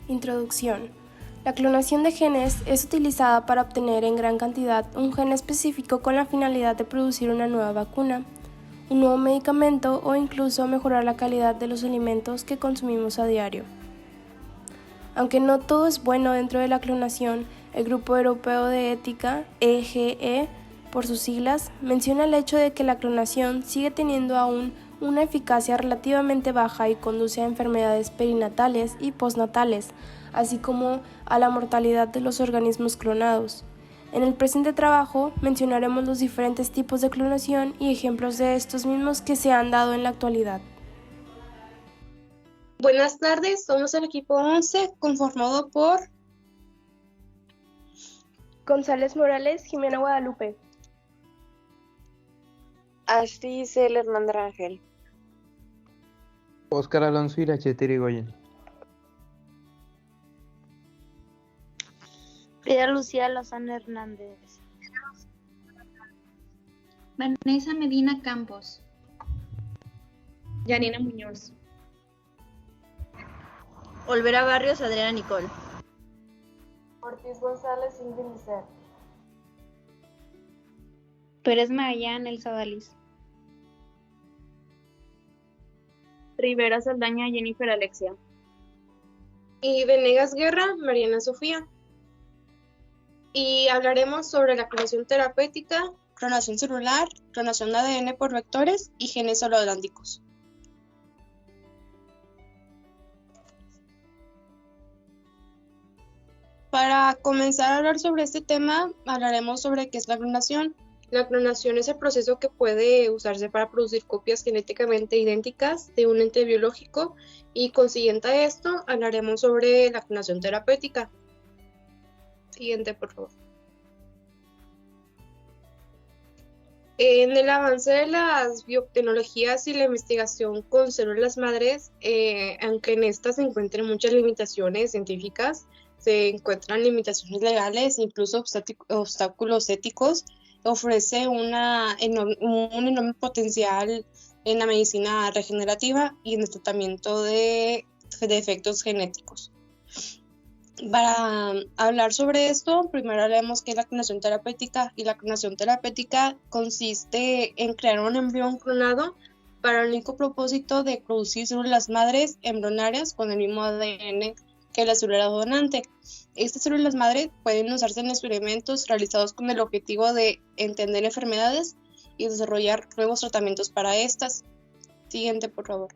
Introducción. La clonación de genes es utilizada para obtener en gran cantidad un gen específico con la finalidad de producir una nueva vacuna, un nuevo medicamento o incluso mejorar la calidad de los alimentos que consumimos a diario. Aunque no todo es bueno dentro de la clonación, el Grupo Europeo de Ética, EGE, por sus siglas, menciona el hecho de que la clonación sigue teniendo aún una eficacia relativamente baja y conduce a enfermedades perinatales y postnatales, así como a la mortalidad de los organismos clonados. En el presente trabajo mencionaremos los diferentes tipos de clonación y ejemplos de estos mismos que se han dado en la actualidad. Buenas tardes, somos el equipo 11 conformado por González Morales, Jimena Guadalupe, Ashley Cel Hernández Rangel, Óscar Alonso Irachete Irigoyen, Frida Lucía Lozano Hernández, Vanessa Medina Campos, Yanina Muñoz, Olvera Barrios Adriana Nicole, Ortiz González Ingrid Lisset, Pérez Magallán Elsa Dalis, Rivera Saldaña Jennifer Alexia y Venegas Guerra Mariana Sofía. Y hablaremos sobre la clonación terapéutica, clonación celular, clonación de ADN por vectores y genes holoatlánticos. Para comenzar a hablar sobre este tema, hablaremos sobre qué es la clonación. La clonación es el proceso que puede usarse para producir copias genéticamente idénticas de un ente biológico y consiguiente a esto, hablaremos sobre la clonación terapéutica. Siguiente, por favor. En el avance de las biotecnologías y la investigación con células madres, aunque en estas se encuentren muchas limitaciones científicas, se encuentran limitaciones legales, incluso obstáculos éticos, ofrece un enorme potencial en la medicina regenerativa y en el tratamiento de defectos genéticos. Para hablar sobre esto, primero haremos qué es la clonación terapéutica, y la clonación terapéutica consiste en crear un embrión clonado para el único propósito de producir células madres embrionarias con el mismo ADN que la célula donante. Estas células madre pueden usarse en experimentos realizados con el objetivo de entender enfermedades y desarrollar nuevos tratamientos para estas. Siguiente, por favor.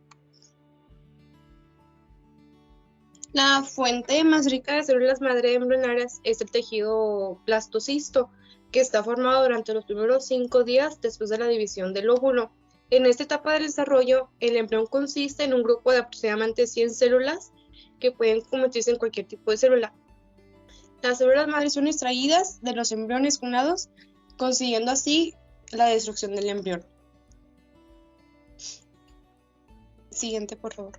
La fuente más rica de células madre embrionarias es el tejido blastocisto, que está formado durante los primeros 5 días después de la división del óvulo. En esta etapa del desarrollo, el embrión consiste en un grupo de aproximadamente 100 células que pueden convertirse en cualquier tipo de célula. Las células madres son extraídas de los embriones clonados, consiguiendo así la destrucción del embrión. Siguiente, por favor.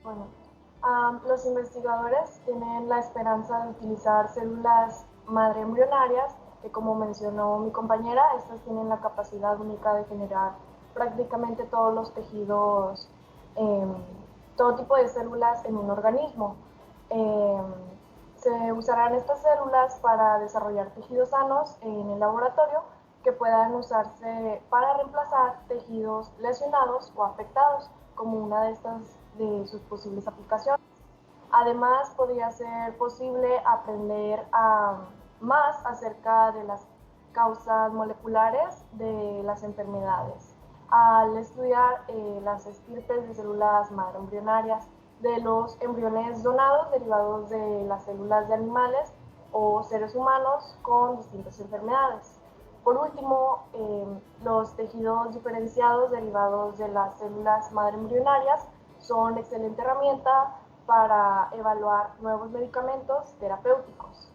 Bueno, los investigadores tienen la esperanza de utilizar células madre embrionarias, que como mencionó mi compañera, estas tienen la capacidad única de generar prácticamente todos los tejidos, todo tipo de células en un organismo. Se usarán estas células para desarrollar tejidos sanos en el laboratorio que puedan usarse para reemplazar tejidos lesionados o afectados, como una de sus posibles aplicaciones. Además, podría ser posible aprender más acerca de las causas moleculares de las enfermedades, al estudiar las estirpes de células madre embrionarias de los embriones donados derivados de las células de animales o seres humanos con distintas enfermedades. Por último, los tejidos diferenciados derivados de las células madre embrionarias son excelente herramienta para evaluar nuevos medicamentos terapéuticos.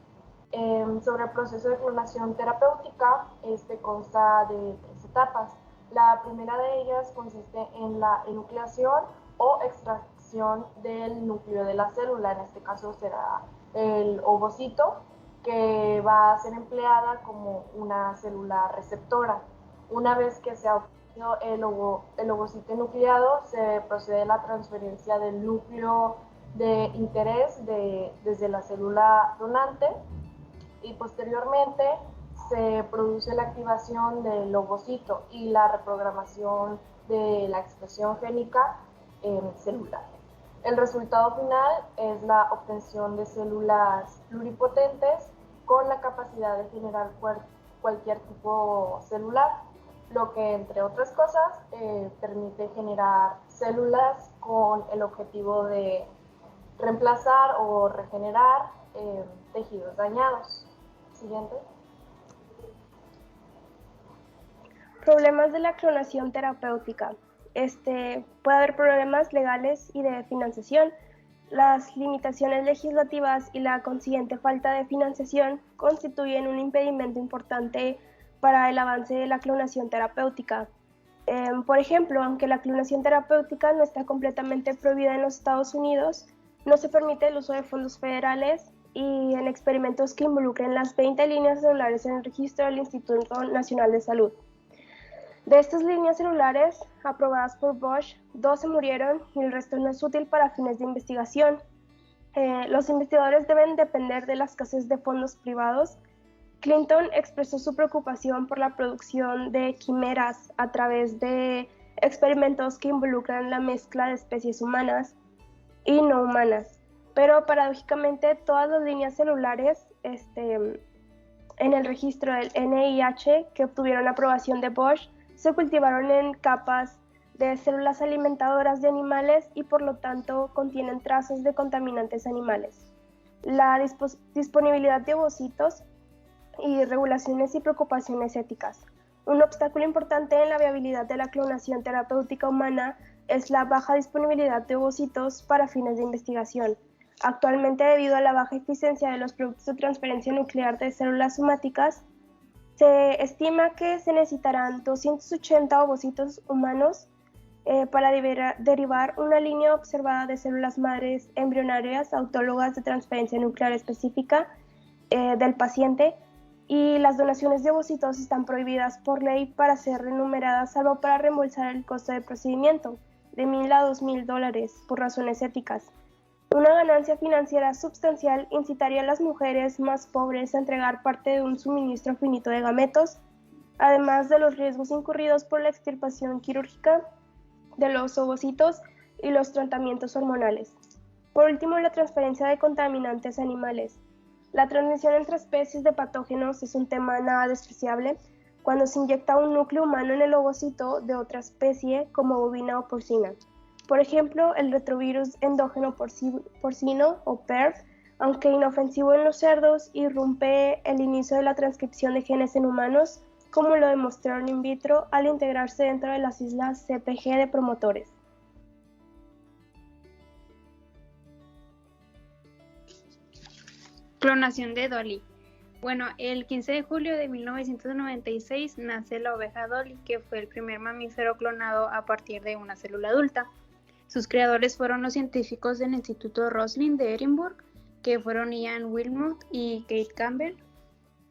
Sobre el proceso de clonación terapéutica, este consta de 3 etapas. La primera de ellas consiste en la enucleación o extracción del núcleo de la célula, en este caso será el ovocito, que va a ser empleada como una célula receptora. Una vez que se ha el ovocito enucleado se procede a la transferencia del núcleo de interés desde la célula donante y posteriormente se produce la activación del ovocito y la reprogramación de la expresión génica celular. El resultado final es la obtención de células pluripotentes con la capacidad de generar cualquier tipo celular, lo que entre otras cosas permite generar células con el objetivo de reemplazar o regenerar tejidos dañados. Siguiente. Problemas de la clonación terapéutica. Puede haber problemas legales y de financiación. Las limitaciones legislativas y la consiguiente falta de financiación constituyen un impedimento importante para el avance de la clonación terapéutica. Por ejemplo, aunque la clonación terapéutica no está completamente prohibida en los Estados Unidos, no se permite el uso de fondos federales y en experimentos que involucren las 20 líneas celulares en el registro del Instituto Nacional de Salud. De estas líneas celulares aprobadas por Bosch, 12 murieron y el resto no es útil para fines de investigación. Los investigadores deben depender de la escasez de fondos privados. Clinton expresó su preocupación por la producción de quimeras a través de experimentos que involucran la mezcla de especies humanas y no humanas, pero paradójicamente todas las líneas celulares en el registro del NIH que obtuvieron aprobación de Bosch se cultivaron en capas de células alimentadoras de animales y por lo tanto contienen trazas de contaminantes animales. La disponibilidad de ovocitos y regulaciones y preocupaciones éticas. Un obstáculo importante en la viabilidad de la clonación terapéutica humana es la baja disponibilidad de ovocitos para fines de investigación. Actualmente, debido a la baja eficiencia de los productos de transferencia nuclear de células somáticas, se estima que se necesitarán 280 ovocitos humanos para derivar una línea observada de células madres embrionarias autólogas de transferencia nuclear específica del paciente, y las donaciones de ovocitos están prohibidas por ley para ser renumeradas, salvo para reembolsar el costo del procedimiento, de $1,000 a $2,000 por razones éticas. Una ganancia financiera sustancial incitaría a las mujeres más pobres a entregar parte de un suministro finito de gametos, además de los riesgos incurridos por la extirpación quirúrgica de los ovocitos y los tratamientos hormonales. Por último, la transferencia de contaminantes animales. La transmisión entre especies de patógenos es un tema nada despreciable cuando se inyecta un núcleo humano en el ovocito de otra especie como bovina o porcina. Por ejemplo, el retrovirus endógeno porcino o PERV, aunque inofensivo en los cerdos, irrumpe el inicio de la transcripción de genes en humanos, como lo demostraron in vitro al integrarse dentro de las islas CpG de promotores. Clonación de Dolly. Bueno, el 15 de julio de 1996 nace la oveja Dolly, que fue el primer mamífero clonado a partir de una célula adulta. Sus creadores fueron los científicos del Instituto Roslin de Edimburgo, que fueron Ian Wilmot y Kate Campbell.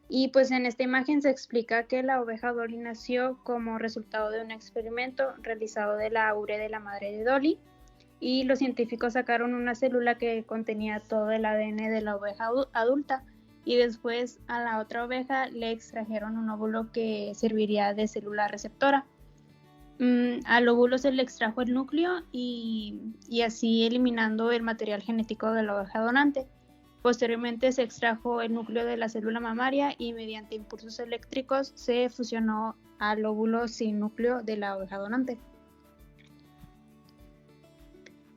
Y pues en esta imagen se explica que la oveja Dolly nació como resultado de un experimento realizado de la urea de la madre de Dolly, y los científicos sacaron una célula que contenía todo el ADN de la oveja adulta, y después a la otra oveja le extrajeron un óvulo que serviría de célula receptora. Al óvulo se le extrajo el núcleo y así eliminando el material genético de la oveja donante. Posteriormente se extrajo el núcleo de la célula mamaria y mediante impulsos eléctricos se fusionó al óvulo sin núcleo de la oveja donante.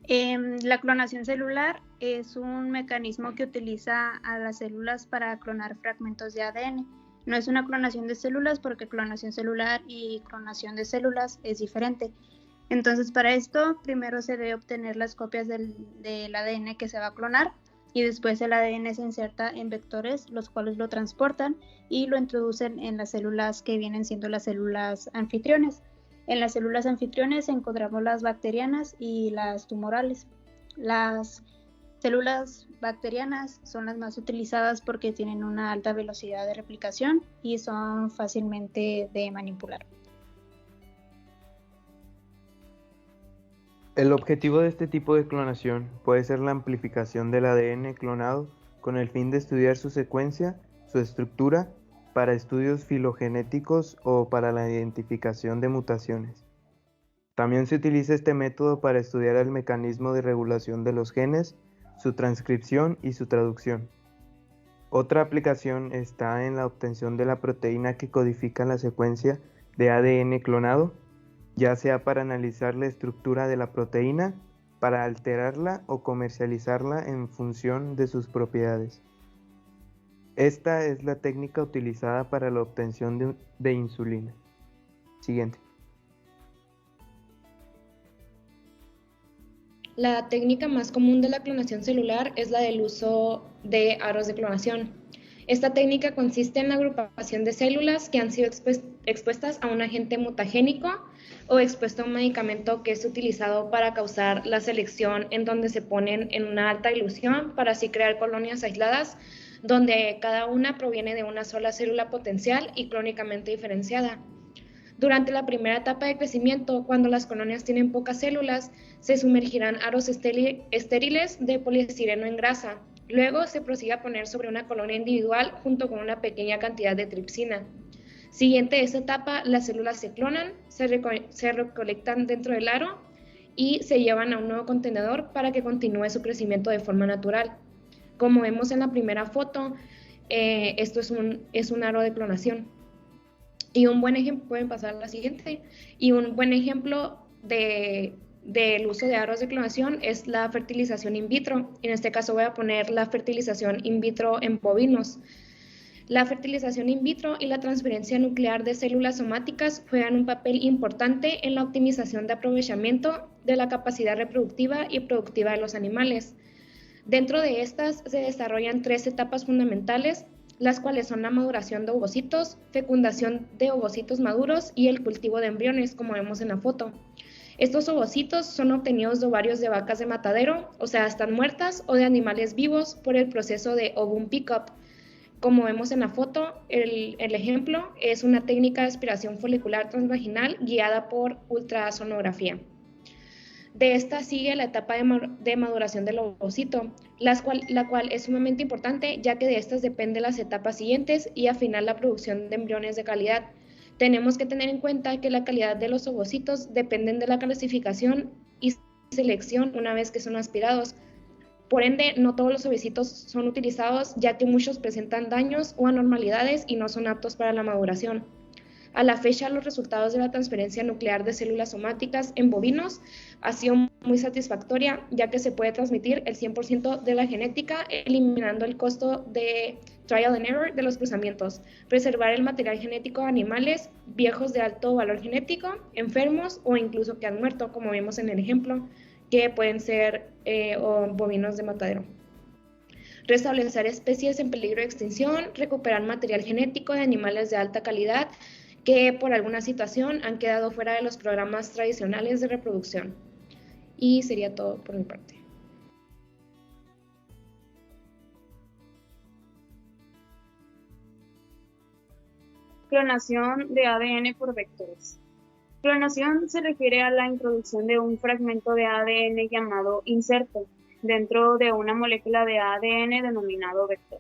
La clonación celular es un mecanismo que utiliza a las células para clonar fragmentos de ADN. No es una clonación de células porque clonación celular y clonación de células es diferente. Entonces, para esto, primero se debe obtener las copias del ADN que se va a clonar y después el ADN se inserta en vectores, los cuales lo transportan y lo introducen en las células que vienen siendo las células anfitriones. En las células anfitriones encontramos las bacterianas y las tumorales. Las células bacterianas son las más utilizadas porque tienen una alta velocidad de replicación y son fácilmente de manipular. El objetivo de este tipo de clonación puede ser la amplificación del ADN clonado con el fin de estudiar su secuencia, su estructura, para estudios filogenéticos o para la identificación de mutaciones. También se utiliza este método para estudiar el mecanismo de regulación de los genes, su transcripción y su traducción. Otra aplicación está en la obtención de la proteína que codifica la secuencia de ADN clonado, ya sea para analizar la estructura de la proteína, para alterarla o comercializarla en función de sus propiedades. Esta es la técnica utilizada para la obtención de insulina. Siguiente. La técnica más común de la clonación celular es la del uso de aros de clonación. Esta técnica consiste en la agrupación de células que han sido expuestas a un agente mutagénico o expuesto a un medicamento que es utilizado para causar la selección, en donde se ponen en una alta ilusión para así crear colonias aisladas donde cada una proviene de una sola célula potencial y clónicamente diferenciada. Durante la primera etapa de crecimiento, cuando las colonias tienen pocas células, se sumergirán aros estériles de poliestireno en grasa. Luego se prosigue a poner sobre una colonia individual junto con una pequeña cantidad de tripsina. Siguiente a esta etapa, las células se clonan, se recolectan dentro del aro y se llevan a un nuevo contenedor para que continúe su crecimiento de forma natural. Como vemos en la primera foto, esto es un aro de clonación. Y un buen ejemplo, pueden pasar a la siguiente, y un buen ejemplo del uso de aros de clonación es la fertilización in vitro. En este caso voy a poner la fertilización in vitro en bovinos. La fertilización in vitro y la transferencia nuclear de células somáticas juegan un papel importante en la optimización de aprovechamiento de la capacidad reproductiva y productiva de los animales. Dentro de estas se desarrollan 3 etapas fundamentales, las cuales son la maduración de ovocitos, fecundación de ovocitos maduros y el cultivo de embriones, como vemos en la foto. Estos ovocitos son obtenidos de ovarios de vacas de matadero, o sea, están muertas, o de animales vivos por el proceso de ovum pickup. Como vemos en la foto, el ejemplo es una técnica de aspiración folicular transvaginal guiada por ultrasonografía. De esta sigue la etapa de maduración del ovocito, la cual es sumamente importante, ya que de estas dependen las etapas siguientes y afinar la producción de embriones de calidad. Tenemos que tener en cuenta que la calidad de los ovocitos dependen de la clasificación y selección una vez que son aspirados. Por ende, no todos los ovocitos son utilizados, ya que muchos presentan daños o anormalidades y no son aptos para la maduración. A la fecha, los resultados de la transferencia nuclear de células somáticas en bovinos ha sido muy satisfactoria, ya que se puede transmitir el 100% de la genética, eliminando el costo de trial and error de los cruzamientos, preservar el material genético de animales viejos de alto valor genético, enfermos o incluso que han muerto, como vemos en el ejemplo, que pueden ser bovinos de matadero. Restablecer especies en peligro de extinción, recuperar material genético de animales de alta calidad que por alguna situación han quedado fuera de los programas tradicionales de reproducción. Y sería todo por mi parte. Clonación de ADN por vectores. Clonación se refiere a la introducción de un fragmento de ADN llamado inserto dentro de una molécula de ADN denominado vector.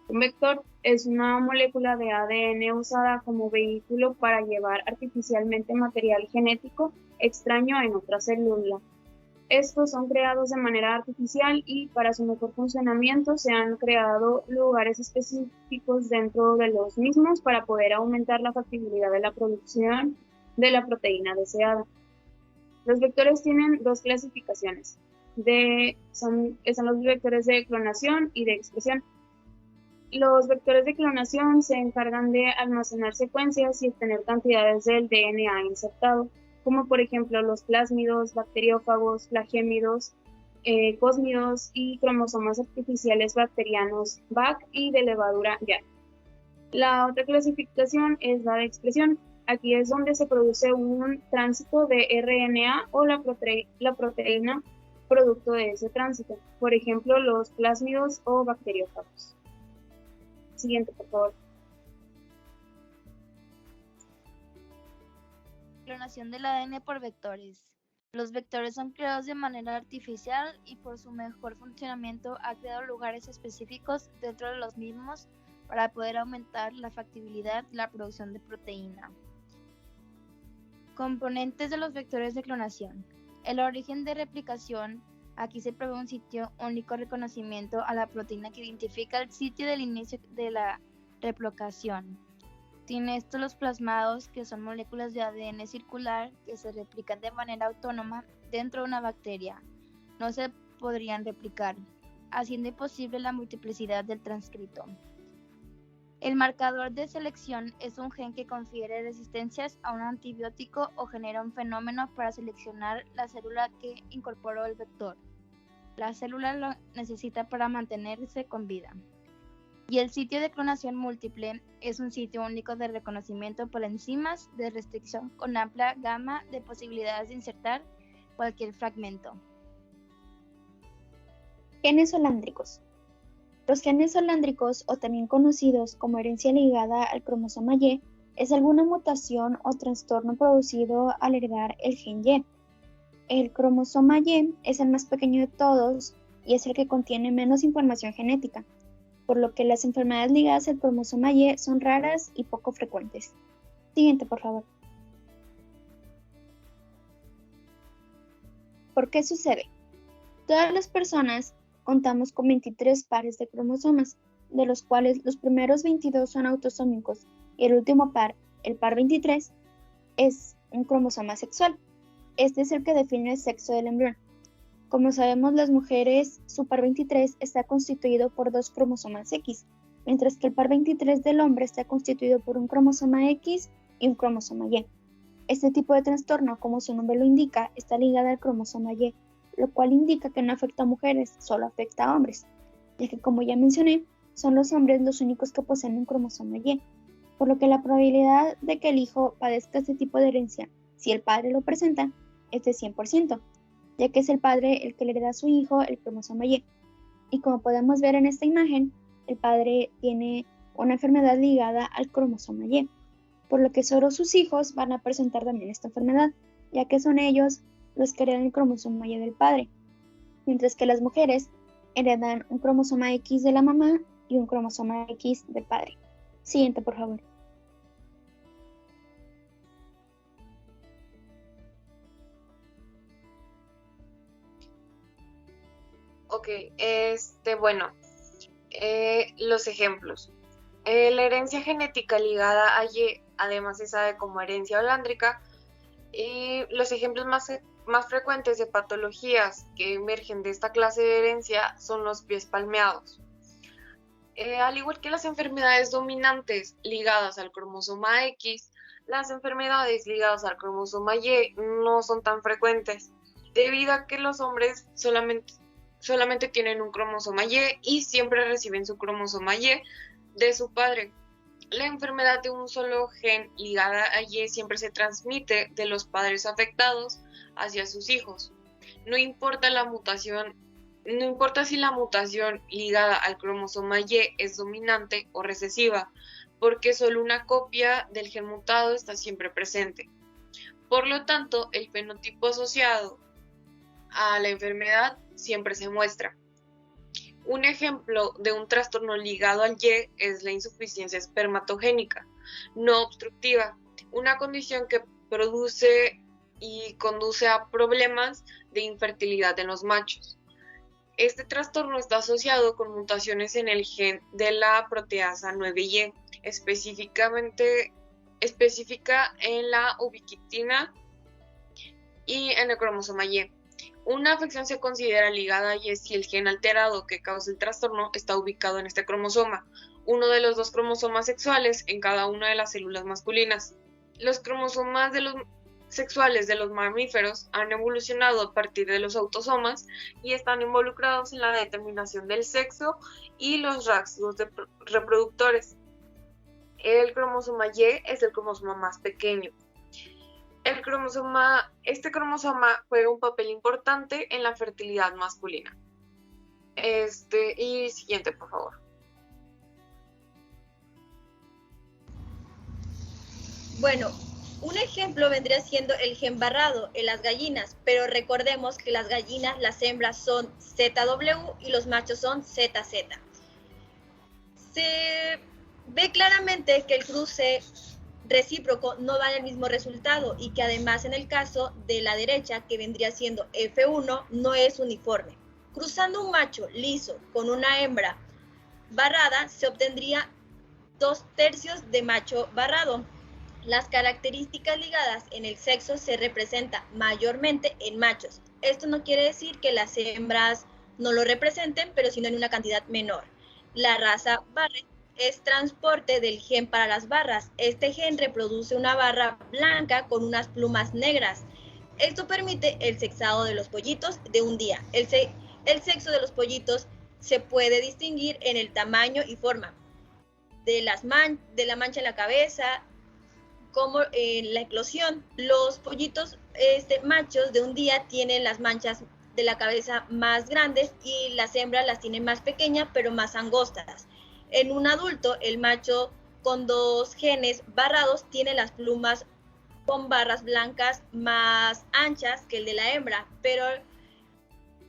Un vector es una molécula de ADN usada como vehículo para llevar artificialmente material genético extraño en otra célula. Estos son creados de manera artificial y para su mejor funcionamiento se han creado lugares específicos dentro de los mismos para poder aumentar la factibilidad de la producción de la proteína deseada. Los vectores tienen 2 clasificaciones. Son los vectores de clonación y de expresión. Los vectores de clonación se encargan de almacenar secuencias y obtener cantidades del DNA insertado, como por ejemplo los plásmidos, bacteriófagos, flagémidos, cósmidos y cromosomas artificiales bacterianos BAC y de levadura YAC. La otra clasificación es la de expresión. Aquí es donde se produce un tránsito de RNA o la proteína producto de ese tránsito, por ejemplo los plásmidos o bacteriófagos. Siguiente, por favor. Clonación del ADN por vectores. Los vectores son creados de manera artificial y por su mejor funcionamiento ha creado lugares específicos dentro de los mismos para poder aumentar la factibilidad de la producción de proteína. Componentes de los vectores de clonación. El origen de replicación. Aquí se provee un sitio único de reconocimiento a la proteína que identifica el sitio del inicio de la replicación. Tiene estos los plasmados, que son moléculas de ADN circular que se replican de manera autónoma dentro de una bacteria. No se podrían replicar, haciendo imposible la multiplicidad del transcrito. El marcador de selección es un gen que confiere resistencias a un antibiótico o genera un fenómeno para seleccionar la célula que incorporó el vector. La célula lo necesita para mantenerse con vida. Y el sitio de clonación múltiple es un sitio único de reconocimiento por enzimas de restricción con amplia gama de posibilidades de insertar cualquier fragmento. Genes holándricos. Los genes holándricos, o también conocidos como herencia ligada al cromosoma Y, es alguna mutación o trastorno producido al heredar el gen Y. El cromosoma Y es el más pequeño de todos y es el que contiene menos información genética, por lo que las enfermedades ligadas al cromosoma Y son raras y poco frecuentes. Siguiente, por favor. ¿Por qué sucede? Todas las personas contamos con 23 pares de cromosomas, de los cuales los primeros 22 son autosómicos y el último par, el par 23, es un cromosoma sexual. Este es el que define el sexo del embrión. Como sabemos, las mujeres, su par 23 está constituido por 2 cromosomas X, mientras que el par 23 del hombre está constituido por un cromosoma X y un cromosoma Y. Este tipo de trastorno, como su nombre lo indica, está ligado al cromosoma Y, lo cual indica que no afecta a mujeres, solo afecta a hombres, ya que, como ya mencioné, son los hombres los únicos que poseen un cromosoma Y, por lo que la probabilidad de que el hijo padezca este tipo de herencia, si el padre lo presenta, es de 100%, ya que es el padre el que le hereda a su hijo el cromosoma Y. Y como podemos ver en esta imagen, el padre tiene una enfermedad ligada al cromosoma Y, por lo que solo sus hijos van a presentar también esta enfermedad, ya que son ellos los que heredan el cromosoma Y del padre, mientras que las mujeres heredan un cromosoma X de la mamá y un cromosoma X del padre. Siguiente, por favor. Ok, los ejemplos. La herencia genética ligada a Y, además se sabe como herencia holándrica, y los ejemplos más frecuentes de patologías que emergen de esta clase de herencia son los pies palmeados. Al igual que las enfermedades dominantes ligadas al cromosoma X, las enfermedades ligadas al cromosoma Y no son tan frecuentes, debido a que los hombres solamente tienen un cromosoma y siempre reciben su cromosoma Y de su padre. La enfermedad de un solo gen ligada a Y siempre se transmite de los padres afectados hacia sus hijos. No importa si la mutación ligada al cromosoma Y es dominante o recesiva, porque solo una copia del gen mutado está siempre presente. Por lo tanto, el fenotipo asociado a la enfermedad siempre se muestra. Un ejemplo de un trastorno ligado al Y es la insuficiencia espermatogénica no obstructiva, una condición que produce y conduce a problemas de infertilidad en los machos. Este trastorno está asociado con mutaciones en el gen de la proteasa 9Y, específica en la ubiquitina y en el cromosoma Y. Una afección se considera ligada a Y si el gen alterado que causa el trastorno está ubicado en este cromosoma, uno de los 2 cromosomas sexuales en cada una de las células masculinas. Los cromosomas sexuales de los mamíferos han evolucionado a partir de los autosomas y están involucrados en la determinación del sexo y los rasgos reproductores. El cromosoma Y es el cromosoma más pequeño. Este cromosoma juega un papel importante en la fertilidad masculina. Y siguiente, por favor. Bueno, Un ejemplo vendría siendo el gen barrado en las gallinas, pero recordemos que las gallinas, las hembras son ZW y los machos son ZZ. Se ve claramente que el cruce recíproco no da el mismo resultado y que además en el caso de la derecha, que vendría siendo F1, no es uniforme. Cruzando un macho liso con una hembra barrada, se obtendría 2/3 de macho barrado. Las características ligadas en el sexo se representan mayormente en machos. Esto no quiere decir que las hembras no lo representen, pero sino en una cantidad menor. La raza Barrett es transporte del gen para las barras. Este gen reproduce una barra blanca con unas plumas negras. Esto permite el sexado de los pollitos de un día. El sexo de los pollitos se puede distinguir en el tamaño y forma de la mancha en la cabeza, como en la eclosión. Los pollitos machos de un día tienen las manchas de la cabeza más grandes y las hembras las tienen más pequeñas pero más angostas. En un adulto, el macho con 2 genes barrados tiene las plumas con barras blancas más anchas que el de la hembra, pero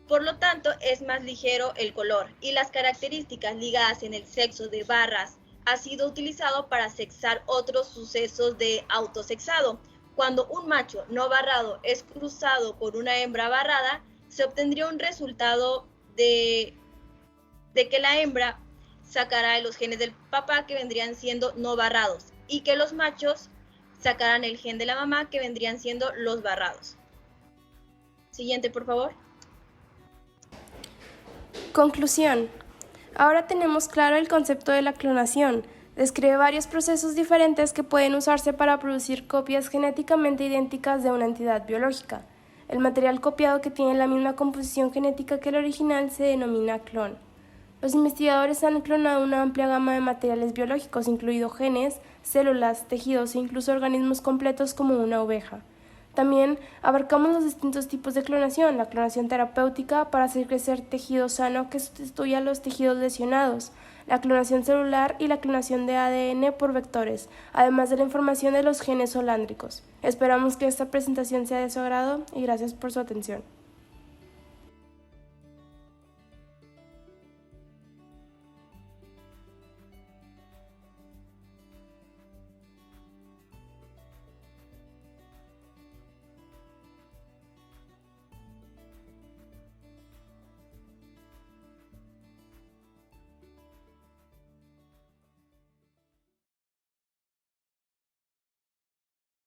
por lo tanto es más ligero el color, y las características ligadas en el sexo de barras ha sido utilizado para sexar otros sucesos de autosexado. Cuando un macho no barrado es cruzado con una hembra barrada, se obtendría un resultado de que la hembra sacará los genes del papá, que vendrían siendo no barrados, y que los machos sacarán el gen de la mamá, que vendrían siendo los barrados. Siguiente, por favor. Conclusión. Ahora tenemos claro el concepto de la clonación. Describe varios procesos diferentes que pueden usarse para producir copias genéticamente idénticas de una entidad biológica. El material copiado, que tiene la misma composición genética que el original, se denomina clon. Los investigadores han clonado una amplia gama de materiales biológicos, incluido genes, células, tejidos e incluso organismos completos como una oveja. También abarcamos los distintos tipos de clonación: la clonación terapéutica para hacer crecer tejido sano que sustituya los tejidos lesionados, la clonación celular y la clonación de ADN por vectores, además de la información de los genes solándricos. Esperamos que esta presentación sea de su agrado y gracias por su atención.